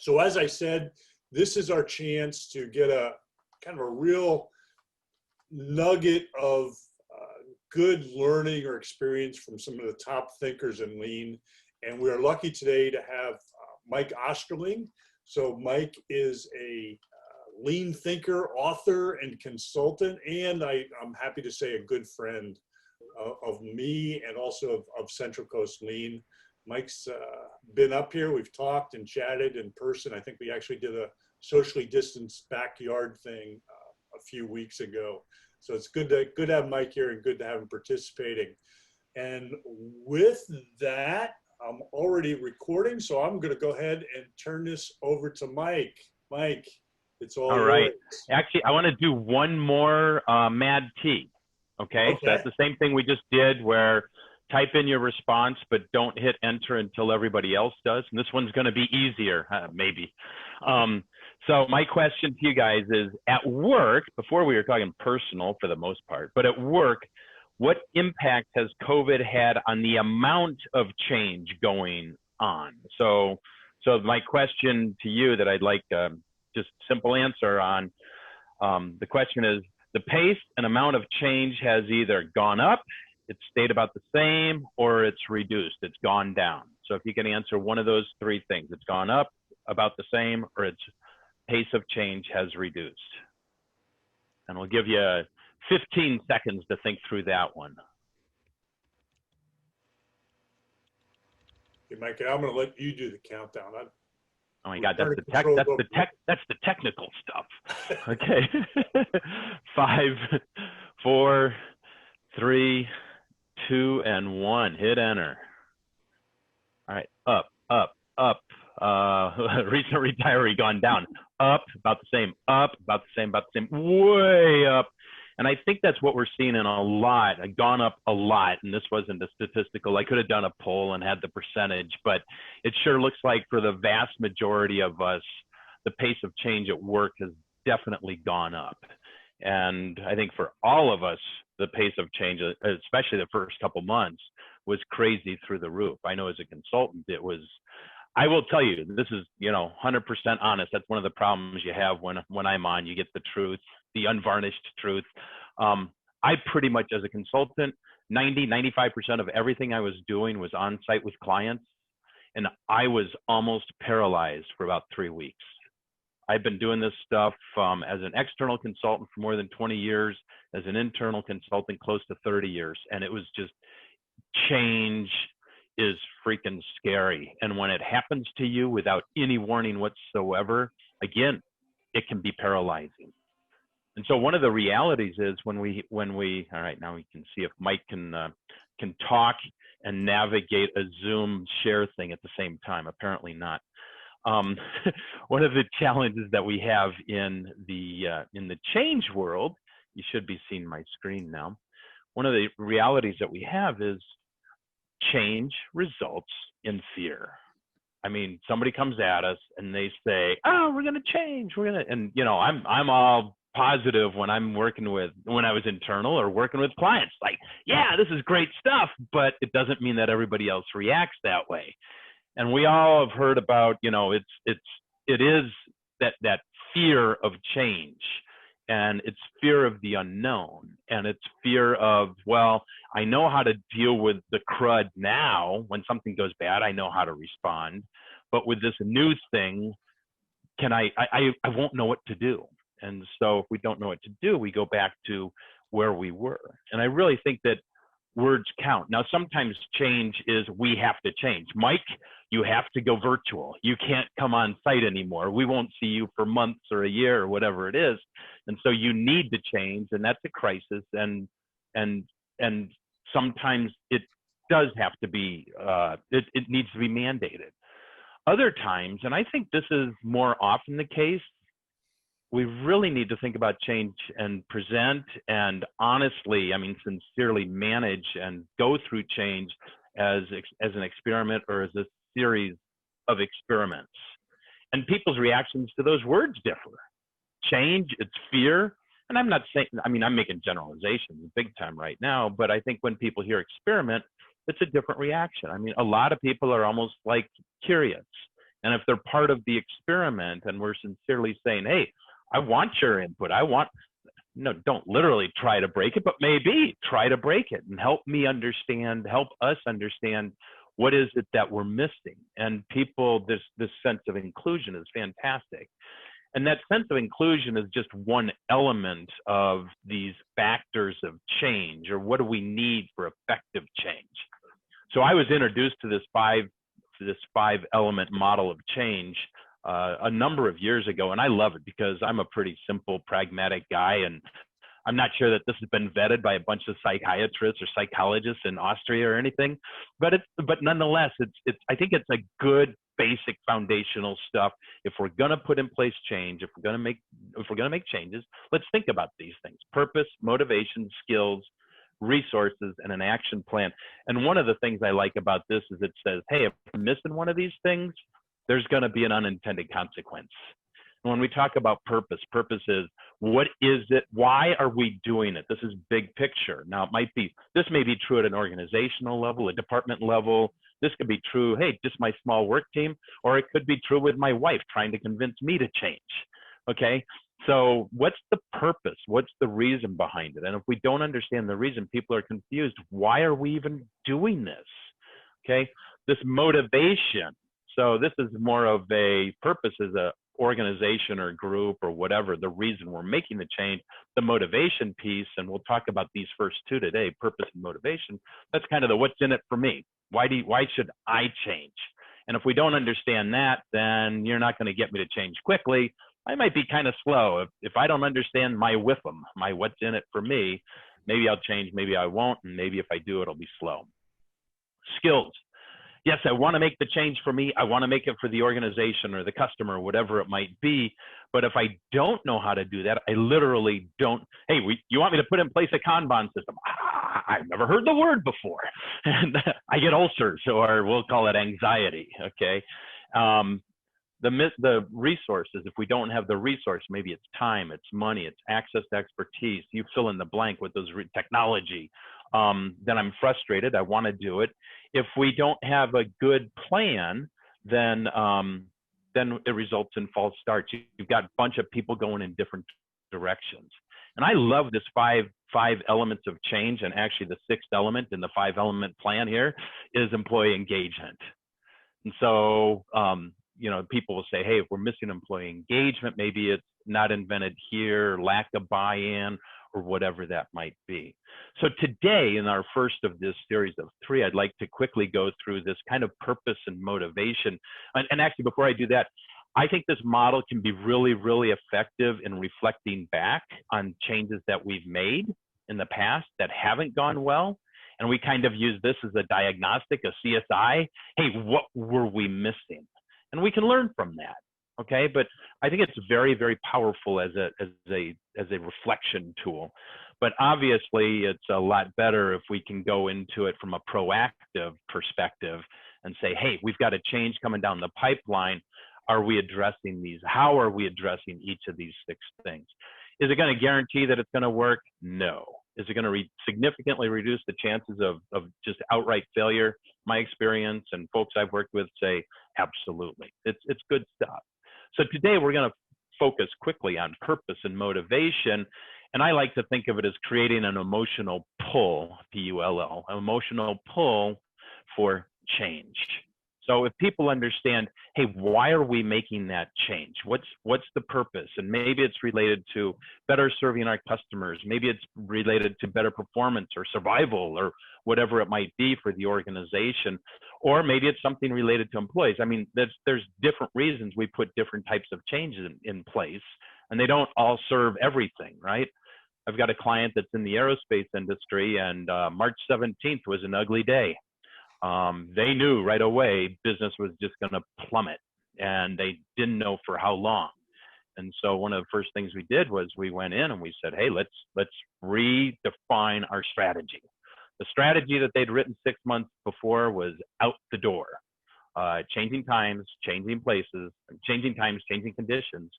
So as I said, this is our chance to get a kind of a real nugget of good learning or experience from some of the top thinkers in Lean. And we are lucky today to have Mike Osterling. So Mike is a Lean thinker, author, and consultant, and I'm happy to say a good friend of me and also of Central Coast Lean. Mike's been up here. We've talked and chatted in person. I think we actually did a socially distanced backyard thing a few weeks ago. So it's good to have Mike here and good to have him participating. And with that, I'm already recording, so I'm going to go ahead and turn this over to Mike. Mike, it's all right. yours. Actually, I want to do one more Mad T. Okay, so that's the same thing we just did, where type in your response, but don't hit enter until everybody else does. And this one's going to be easier, maybe. So my question to you guys is, at work, before we were talking personal for the most part, but at work, what impact has COVID had on the amount of change going on? So my question to you that I'd like just simple answer on, the question is, the pace and amount of change has either gone up, it's stayed about the same, or it's reduced, it's gone down. So if you can answer one of those three things, it's gone up, about the same, or its pace of change has reduced. And we'll give you 15 seconds to think through that one. Okay, Mike, I'm going to let you do the countdown. Oh my God, that's the technical stuff. Okay. 5, 4, 3, 2, and 1. Hit enter. All right, up, up, up. Recent retiree gone down. Up, about the same. Up, about the same, about the same. Way up. And I think that's what we're seeing in a lot. I've gone up a lot, and this wasn't a statistical. I could have done a poll and had the percentage, but it sure looks like for the vast majority of us, the pace of change at work has definitely gone up. And I think for all of us, the pace of change, especially the first couple months, was crazy through the roof. I know as a consultant, it was, I will tell you, this is, 100% honest. That's one of the problems you have when I'm on. You get the truth, the unvarnished truth. I pretty much, as a consultant, 95% of everything I was doing was on site with clients, and I was almost paralyzed for about 3 weeks. I've been doing this stuff as an external consultant for more than 20 years, as an internal consultant close to 30 years, and it was just, change is freaking scary. And when it happens to you without any warning whatsoever, again, it can be paralyzing. And so one of the realities is when we, all right, now we can see if Mike can talk and navigate a Zoom share thing at the same time. Apparently not. One of the challenges that we have in the change world, you should be seeing my screen now. One of the realities that we have is change results in fear. I mean, somebody comes at us and they say, "Oh, we're going to change. We're going to," and I'm all positive when I was internal or working with clients, like, yeah, this is great stuff, but it doesn't mean that everybody else reacts that way. And we all have heard about, it is that fear of change, and it's fear of the unknown, and it's fear of, well, I know how to deal with the crud now. When something goes bad, I know how to respond, but with this new thing, I won't know what to do. And so if we don't know what to do, we go back to where we were. And I really think that words count. Now, sometimes change is, we have to change. Mike, you have to go virtual. You can't come on site anymore. We won't see you for months or a year or whatever it is. And so you need to change, and that's a crisis. And sometimes it does have to be, it needs to be mandated. Other times, and I think this is more often the case, we really need to think about change and present and honestly, sincerely manage and go through change as an experiment or as a series of experiments. And people's reactions to those words differ. Change, it's fear. And I'm not saying, I'm making generalizations big time right now, but I think when people hear experiment, it's a different reaction. A lot of people are almost like curious. And if they're part of the experiment and we're sincerely saying, hey, I want your input, no, don't literally try to break it, but maybe try to break it and help us understand what is it that we're missing. And people, this sense of inclusion is fantastic. And that sense of inclusion is just one element of these factors of change, or what do we need for effective change. So I was introduced to this five element model of change a number of years ago, and I love it because I'm a pretty simple, pragmatic guy, and I'm not sure that this has been vetted by a bunch of psychiatrists or psychologists in Austria or anything, but nonetheless, I think it's a good basic foundational stuff. If we're going to put in place change, if we're going to make changes, let's think about these things: purpose, motivation, skills, resources, and an action plan. And one of the things I like about this is it says, hey, if we're missing one of these things, there's going to be an unintended consequence. And when we talk about purpose is, what is it? Why are we doing it? This is big picture. Now, this may be true at an organizational level, a department level. This could be true, hey, just my small work team, or it could be true with my wife trying to convince me to change. Okay. So what's the purpose? What's the reason behind it? And if we don't understand the reason, people are confused. Why are we even doing this? Okay. This motivation. So this is more of a purpose as a organization or group or whatever, the reason we're making the change. The motivation piece, and we'll talk about these first two today, purpose and motivation, that's kind of the what's in it for me. Why should I change? And if we don't understand that, then you're not going to get me to change quickly. I might be kind of slow. If I don't understand my WIFM, my what's in it for me, maybe I'll change, maybe I won't, and maybe if I do, it'll be slow. Skills. Yes, I want to make the change for me. I want to make it for the organization or the customer, whatever it might be. But if I don't know how to do that, I literally don't. Hey, you want me to put in place a Kanban system? I've never heard the word before. And I get ulcers, or we'll call it anxiety, okay? The resources, if we don't have the resource, maybe it's time, it's money, it's access to expertise. You fill in the blank with those technology. Then I'm frustrated. I want to do it. If we don't have a good plan, then it results in false starts. You've got a bunch of people going in different directions. And I love this five elements of change. And actually the sixth element in the 5-element plan here is employee engagement. And so, people will say, hey, if we're missing employee engagement, maybe it's not invented here, lack of buy-in, or whatever that might be. So today, in our first of this series of 3, I'd like to quickly go through this kind of purpose and motivation. And actually, before I do that, I think this model can be really, really effective in reflecting back on changes that we've made in the past that haven't gone well. And we kind of use this as a diagnostic, a CSI. Hey, what were we missing? And we can learn from that. Okay, but I think it's very, very powerful as a reflection tool. But obviously, it's a lot better if we can go into it from a proactive perspective and say, hey, we've got a change coming down the pipeline. Are we addressing these? How are we addressing each of these 6 things? Is it going to guarantee that it's going to work? No. Is it going to significantly reduce the chances of just outright failure? My experience and folks I've worked with say absolutely. It's good stuff. So today we're going to focus quickly on purpose and motivation. And I like to think of it as creating an emotional pull, P-U-L-L, an emotional pull for change. So if people understand, hey, why are we making that change? What's the purpose? And maybe it's related to better serving our customers. Maybe it's related to better performance or survival or whatever it might be for the organization. Or maybe it's something related to employees. I mean, there's different reasons we put different types of changes in place, and they don't all serve everything, right? I've got a client that's in the aerospace industry, and March 17th was an ugly day. They knew right away business was just going to plummet, and they didn't know for how long. And so one of the first things we did was we went in and we said, hey, let's redefine our strategy. The strategy that they'd written 6 months before was out the door. Changing times, changing places, changing times, changing conditions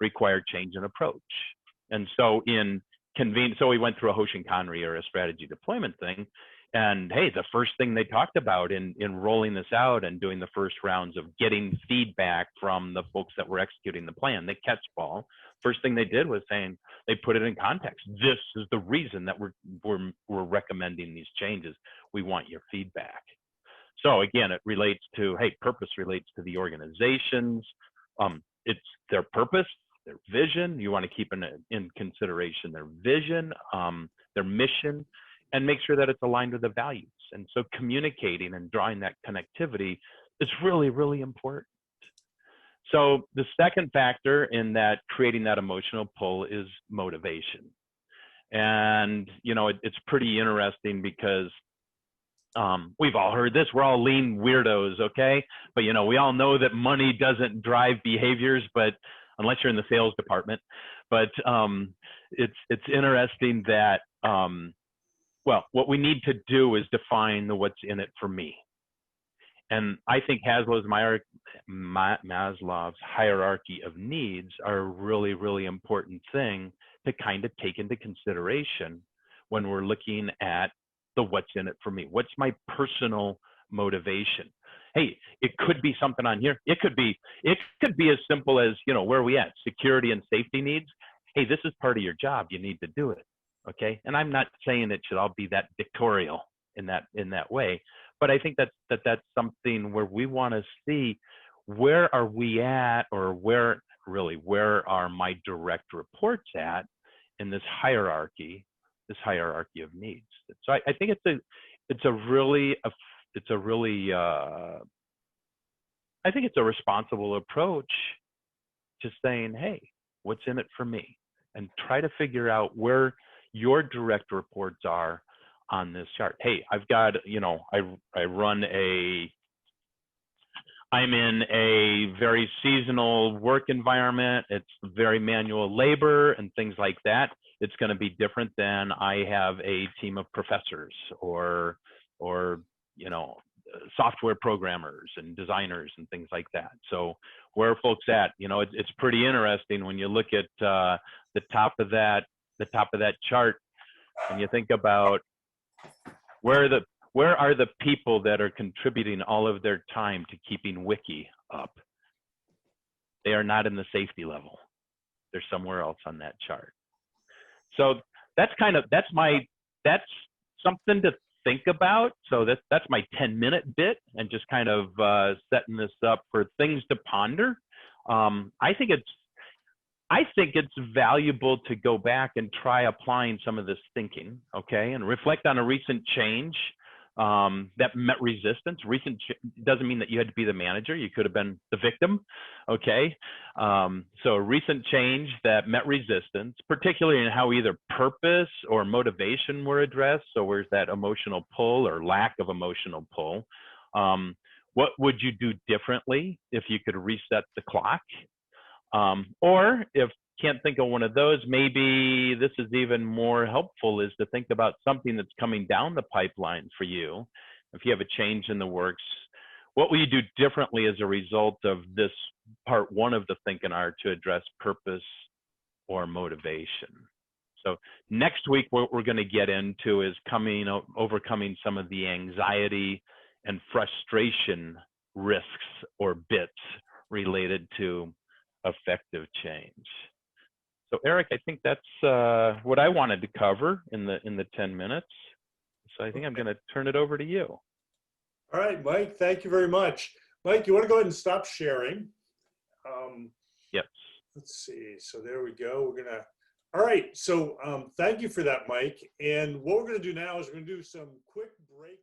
required change in approach. And so in convene. So we went through a Hoshin-Conry or a strategy deployment thing. And hey, the first thing they talked about in rolling this out and doing the first rounds of getting feedback from the folks that were executing the plan, the catch ball, first thing they did was saying, they put it in context. This is the reason that we're recommending these changes. We want your feedback. So again, it relates to, hey, purpose relates to the organizations. It's their purpose, their vision. You want to keep in consideration their vision, their mission, and make sure that it's aligned with the values. And so communicating and drawing that connectivity is really, really important. So the second factor in that creating that emotional pull is motivation. And, you know, it's pretty interesting because we've all heard this, we're all lean weirdos, okay? But, you know, we all know that money doesn't drive behaviors, but unless you're in the sales department. But it's interesting that, well, what we need to do is define the what's in it for me. And I think Maslow's hierarchy of needs are a really, really important thing to kind of take into consideration when we're looking at the what's in it for me. What's my personal motivation? Hey, it could be something on here. It could be as simple as, you know, where are we at? Security and safety needs. Hey, this is part of your job. You need to do it. Okay. And I'm not saying it should all be that dictatorial in that way, but I think that's something where we want to see where are we at, or where are my direct reports at in this hierarchy of needs. So I think it's a responsible approach to saying, hey, what's in it for me? And try to figure out where your direct reports are on this chart. Hey, I've got, you know, I'm in a very seasonal work environment. It's very manual labor and things like that. It's going to be different than I have a team of professors or you know, software programmers and designers and things like that. So where are folks at? You know, it's pretty interesting when you look at the top of that chart and you think about where are the people that are contributing all of their time to keeping Wiki up? They are not in the safety level. They're somewhere else on that chart. So that's something to think about. So that's my 10-minute bit, and just kind of setting this up for things to ponder. I think it's valuable to go back and try applying some of this thinking, okay, and reflect on a recent change that met resistance. Doesn't mean that you had to be the manager. You could have been the victim, okay? So a recent change that met resistance, particularly in how either purpose or motivation were addressed. So where's that emotional pull or lack of emotional pull? What would you do differently if you could reset the clock? Or if can't think of one of those, maybe this is even more helpful, is to think about something that's coming down the pipeline for you. If you have a change in the works, what will you do differently as a result of this part one of the Thinkinar to address purpose or motivation? So next week, what we're going to get into is overcoming some of the anxiety and frustration risks or bits related to effective change. So Eric, I think that's what I wanted to cover in the 10 minutes. So I think I'm going to turn it over to you. All right, Mike, thank you very much. Mike, you want to go ahead and stop sharing? Yes. Let's see. So there we go. All right. So thank you for that, Mike. And what we're going to do now is we're going to do some quick break.